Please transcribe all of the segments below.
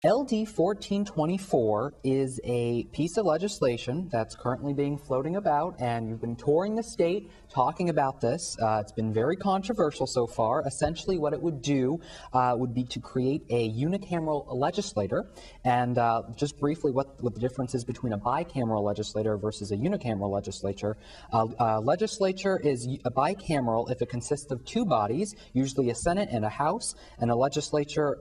LD 1424 is a piece of legislation that's currently being floating about, and you've been touring the state talking about this. It's been very controversial so far. Essentially, what it would do would be to create a unicameral legislature. And just briefly, what the difference is between a bicameral legislature versus a unicameral legislature. Legislature is a bicameral if it consists of two bodies, usually a Senate and a House, and a legislature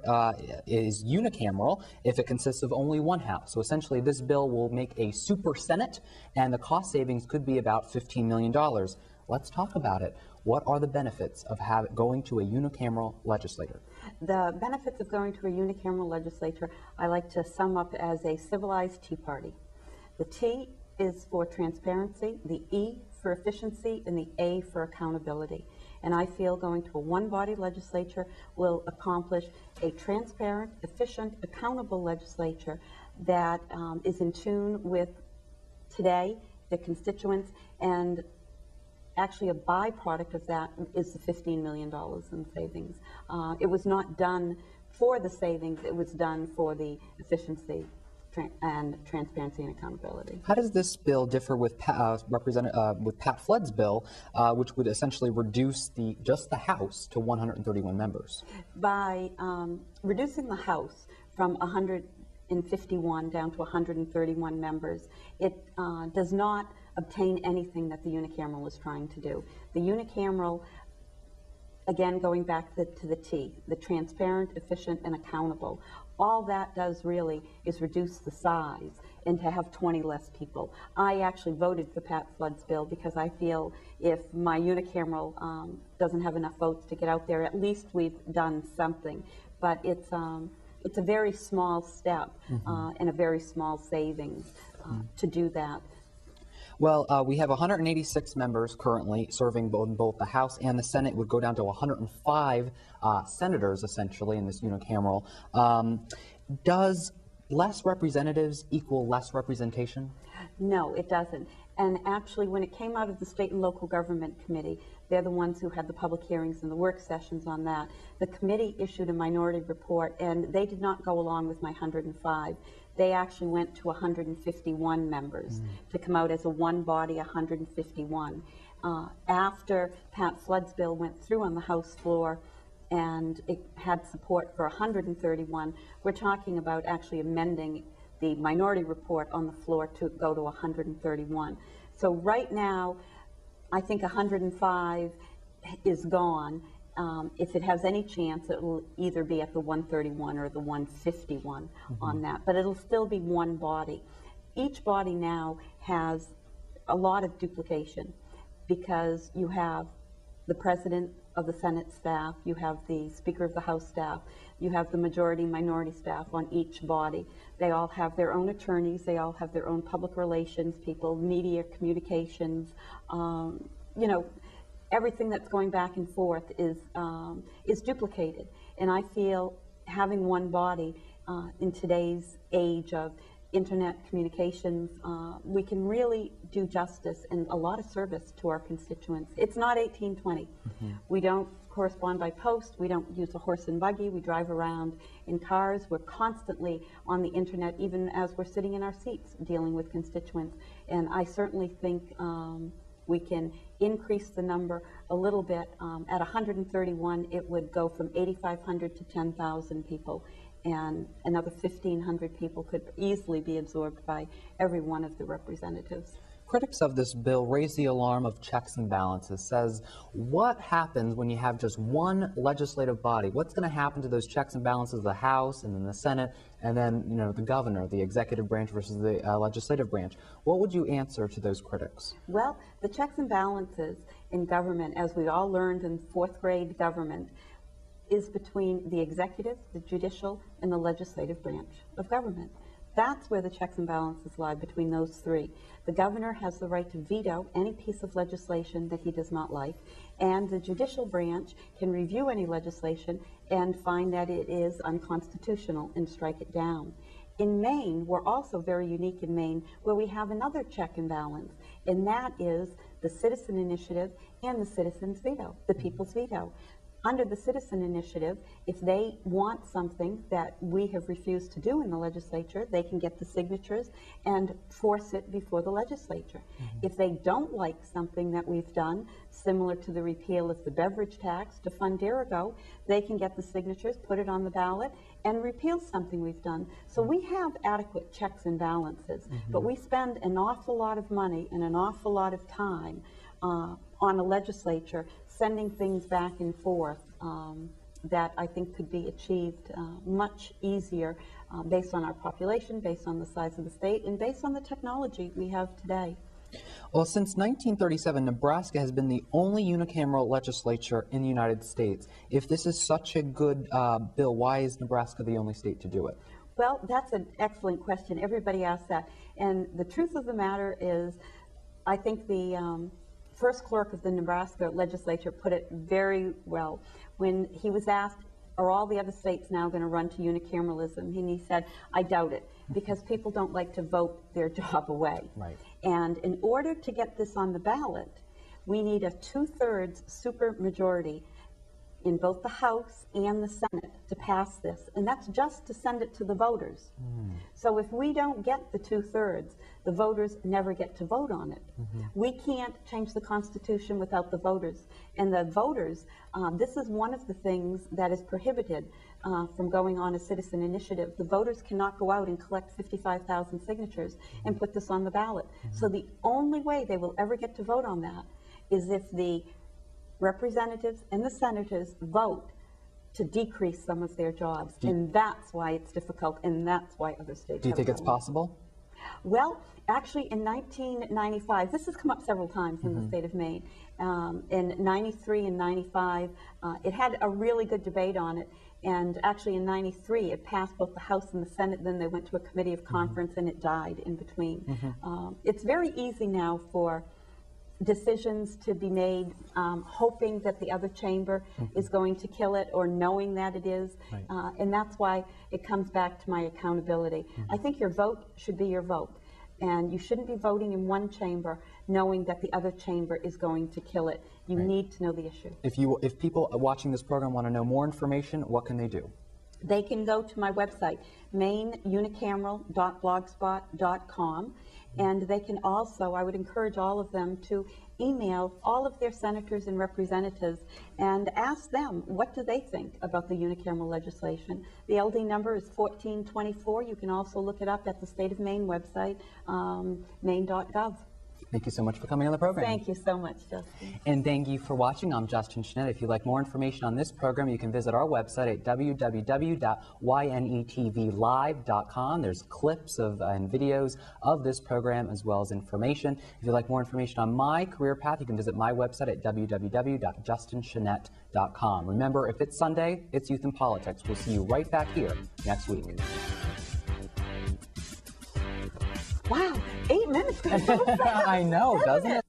is unicameral if it consists of only one house. So essentially, this bill will make a super Senate, and the cost savings could be about $15 million. Let's talk about it. What are the benefits of going to a unicameral legislature? The benefits of going to a unicameral legislature, I like to sum up as a civilized Tea Party. The T is for transparency, the E for efficiency, and the A for accountability. And I feel going to a one-body legislature will accomplish a transparent, efficient, accountable legislature that is in tune with today, the constituents, and actually a byproduct of that is the $15 million in savings. It was not done for the savings, it was done for the efficiency and transparency and accountability. How does this bill differ with Pat Flood's bill, which would essentially reduce just the House to 131 members? By reducing the House from 151 down to 131 members, it does not obtain anything that the unicameral is trying to do. The unicameral, again, going back to the T, the transparent, efficient, and accountable, all that does really is reduce the size and to have 20 less people. I actually voted for Pat Flood's bill because I feel if my unicameral doesn't have enough votes to get out there, at least we've done something. But it's a very small step and a very small savings to do that. Well, we have 186 members currently serving both the House and the Senate. It would go down to 105 senators, essentially, in this unicameral. Does less representatives equal less representation? No, it doesn't. And actually, when it came out of the State and Local Government Committee, they're the ones who had the public hearings and the work sessions on that. The committee issued a minority report, and they did not go along with my 105. They actually went to 151 members to come out as a one body, 151. After Pat Flood's bill went through on the House floor and it had support for 131, we're talking about actually amending the minority report on the floor to go to 131. So right now, I think 105 is gone. If it has any chance, it will either be at the 131 or the 151 on that, but it'll still be one body. Each body now has a lot of duplication because you have the president of the Senate staff, you have the Speaker of the House staff, you have the majority minority staff on each body. They all have their own attorneys, they all have their own public relations people, media communications, you know, everything that's going back and forth is duplicated. And I feel having one body in today's age of internet communications, we can really do justice and a lot of service to our constituents. It's not 1820. We don't correspond by post, we don't use a horse and buggy, we drive around in cars, we're constantly on the internet even as we're sitting in our seats dealing with constituents. And I certainly think we can increase the number a little bit. At 131, it would go from 8,500 to 10,000 people, and another 1,500 people could easily be absorbed by every one of the representatives. Critics of this bill raise the alarm of checks and balances, says what happens when you have just one legislative body? What's going to happen to those checks and balances of the House and then the Senate and then, you know, the governor, the executive branch versus the legislative branch? What would you answer to those critics? Well, the checks and balances in government, as we all learned in fourth grade government, is between the executive, the judicial, and the legislative branch of government. That's where the checks and balances lie, between those three. The governor has the right to veto any piece of legislation that he does not like, and the judicial branch can review any legislation and find that it is unconstitutional and strike it down. In Maine, we're also very unique in Maine, where we have another check and balance, and that is the citizen initiative and the citizen's veto, the people's veto. under the citizen initiative, if they want something that we have refused to do in the legislature, they can get the signatures and force it before the legislature. If they don't like something that we've done, similar to the repeal of the beverage tax to fund Dirigo, they can get the signatures, put it on the ballot, and repeal something we've done. So we have adequate checks and balances, but we spend an awful lot of money and an awful lot of time on a legislature sending things back and forth that I think could be achieved much easier based on our population, based on the size of the state, and based on the technology we have today. Well, since 1937, Nebraska has been the only unicameral legislature in the United States. If this is such a good bill, why is Nebraska the only state to do it? Well, that's an excellent question. Everybody asks that. And the truth of the matter is, I think the first clerk of the Nebraska legislature put it very well when he was asked, are all the other states now going to run to unicameralism? And he said, I doubt it, because people don't like to vote their job away. Right. And in order to get this on the ballot, we need a 2/3 supermajority in both the House and the Senate to pass this. And that's just to send it to the voters. So if we don't get the 2/3, the voters never get to vote on it. We can't change the Constitution without the voters. And the voters, this is one of the things that is prohibited from going on a citizen initiative. The voters cannot go out and collect 55,000 signatures and put this on the ballot. So the only way they will ever get to vote on that is if the representatives and the senators vote to decrease some of their jobs. And that's why it's difficult, and that's why other states Do you think it's possible? Well, actually in 1995, this has come up several times in the state of Maine. In 93 and 95, it had a really good debate on it. And actually in 93, it passed both the House and the Senate. Then they went to a committee of conference and it died in between. It's very easy now for decisions to be made hoping that the other chamber is going to kill it, or knowing that it is. And that's why it comes back to my accountability. I think your vote should be your vote. And you shouldn't be voting in one chamber knowing that the other chamber is going to kill it. You need to know the issue. If people watching this program want to know more information, what can they do? They can go to my website, maineunicameral.blogspot.com. And they can also, I would encourage all of them to email all of their senators and representatives and ask them, what do they think about the unicameral legislation? The LD number is 1424. You can also look it up at the State of Maine website, maine.gov. Thank you so much for coming on the program. Thank you so much, Justin. And thank you for watching. I'm Justin Schnitt. If you'd like more information on this program, you can visit our website at www.ynetvlive.com. There's clips and videos of this program as well as information. If you'd like more information on my career path, you can visit my website at www.justinschnitt.com. Remember, if it's Sunday, it's Youth in Politics. We'll see you right back here next week. Wow, 8 minutes. I know, doesn't it?